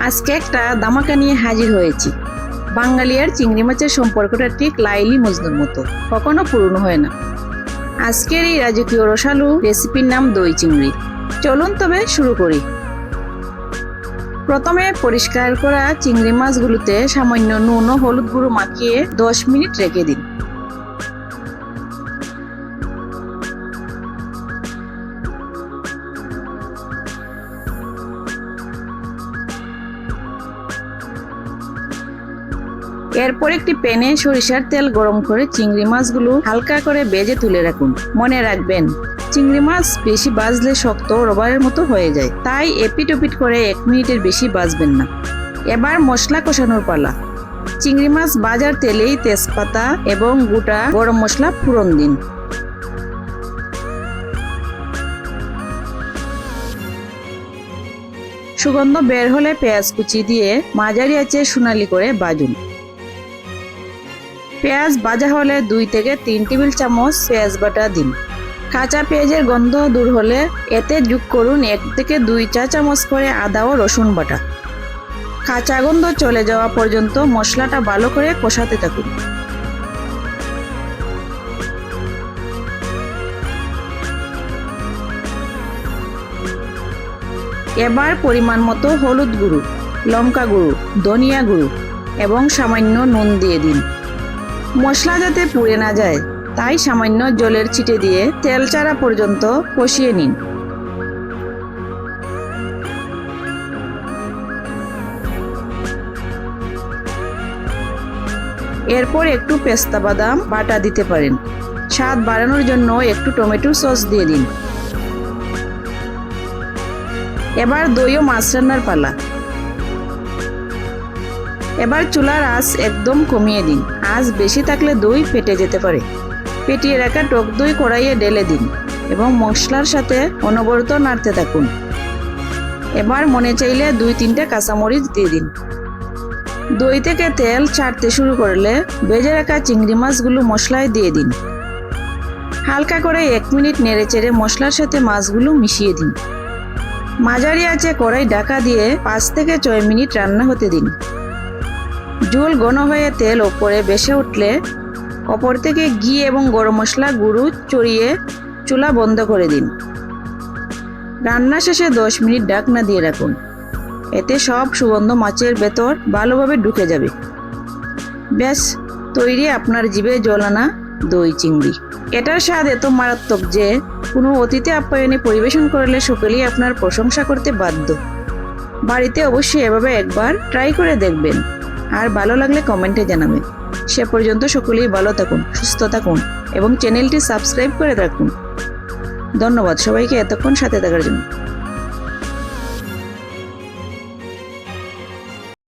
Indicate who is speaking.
Speaker 1: আজকে একটা ধামাকা নিয়ে হাজির হয়েছি। বাঙালি আর চিংড়ি মাছের সম্পর্কটা ঠিক লাইলি মজনুর মতো, কখনো পুরনো হয় না। আজকের এই রাজকীয় রসালো রেসিপির নাম দই চিংড়ি। চলুন তবে শুরু করি। প্রথমে পরিষ্কার করা চিংড়ি মাছগুলোতে সামান্য নুন ও হলুদ গুঁড়ো মাখিয়ে 10 মিনিট রেখে দিন। এরপর একটি প্যানে সরিষার তেল গরম করে চিংড়ি মাছগুলো হালকা করে ভেজে তুলে রাখুন। মনে রাখবেন, চিংড়ি মাছ বেশি ভাজলে শক্ত রবারের মতো হয়ে যায়, তাই এপিট ওপিট করে 1 মিনিটের বেশি ভাজবেন না। এবার মশলা কষানোর পালা। চিংড়ি মাছ ভাজার তেলেই তেজপাতা এবং গোটা গরম মশলা ফোড়ন দিন। সুগন্ধ বের হলে পেঁয়াজ কুচি দিয়ে মাঝারি আঁচে সোনালি করে ভাজুন। পেঁয়াজ ভাজা হলে 2 থেকে 3 টেবিল চামচ পেঁয়াজ বাটা দিন। কাঁচা পেঁয়াজের গন্ধ দূর হলে এতে যোগ করুন 1 থেকে 2 চা চামচ করে আদা ও রসুন বাটা। কাঁচা গন্ধ চলে যাওয়া পর্যন্ত মশলাটা ভালো করে কষাতে থাকুন। এবার পরিমাণ মতো হলুদ গুঁড়ো, লঙ্কা গুঁড়ো, ধনিয়া গুঁড়ো এবং সামান্য নুন দিয়ে দিন। মশলা যাতে পুড়ে না যায় তাই সামান্য জলের ছিটে দিয়ে তেল ছাড়া পর্যন্ত কষিয়ে নিন। এরপর একটু পেস্তা বাদাম বাটা দিতে পারেন। স্বাদ বাড়ানোর জন্য একটু টমেটো সস দিয়ে দিন। এবার দই ও মাছ রান্নার পালা। এবার চুলার আঁচ একদম কমিয়ে দিন। আঁচ বেশি থাকলে দই ফেটে যেতে পারে। ফেটিয়ে রাখা টক দই কড়াইয়ে ঢেলে দিন এবং মশলার সাথে অনবরত নাড়তে থাকুন। এবার মনে চাইলে 2-3টা কাঁচামরিচ দিয়ে দিন। দই থেকে তেল ছাড়তে শুরু করলে ভেজে রাখা চিংড়ি মাছগুলো মশলায় দিয়ে দিন। হালকা করে 1 মিনিট নেড়েচেড়ে মশলার সাথে মাছগুলো মিশিয়ে দিন। মাঝারি আঁচে কড়াই ঢাকা দিয়ে 5 থেকে 6 মিনিট রান্না হতে দিন। ঝোল ঘন হয়ে তেল ওপরে ভেসে উঠলে ওপর থেকে ঘি এবং গরম মশলা গুঁড়ো ছড়িয়ে চুলা বন্ধ করে দিন। রান্না শেষে 10 মিনিট ঢাকনা দিয়ে রাখুন। এতে সব সুগন্ধ মাছের ভেতর ভালোভাবে ঢুকে যাবে। ব্যাস তৈরি আপনার জিভে জল আনা দই চিংড়ি। এটার স্বাদ এত মারাত্মক যে কোনো অতিথি আপ্যায়নে পরিবেশন করলে সকলেই আপনার প্রশংসা করতে বাধ্য। বাড়িতে অবশ্যই এভাবে একবার ট্রাই করে দেখবেন, আর ভালো লাগলে কমেন্টে জানাবেন। সে পর্যন্ত সকলেই ভালো থাকুন, সুস্থ থাকুন এবং চ্যানেলটি সাবস্ক্রাইব করে রাখুন। ধন্যবাদ সবাইকে এতক্ষণ সাথে থাকার জন্য।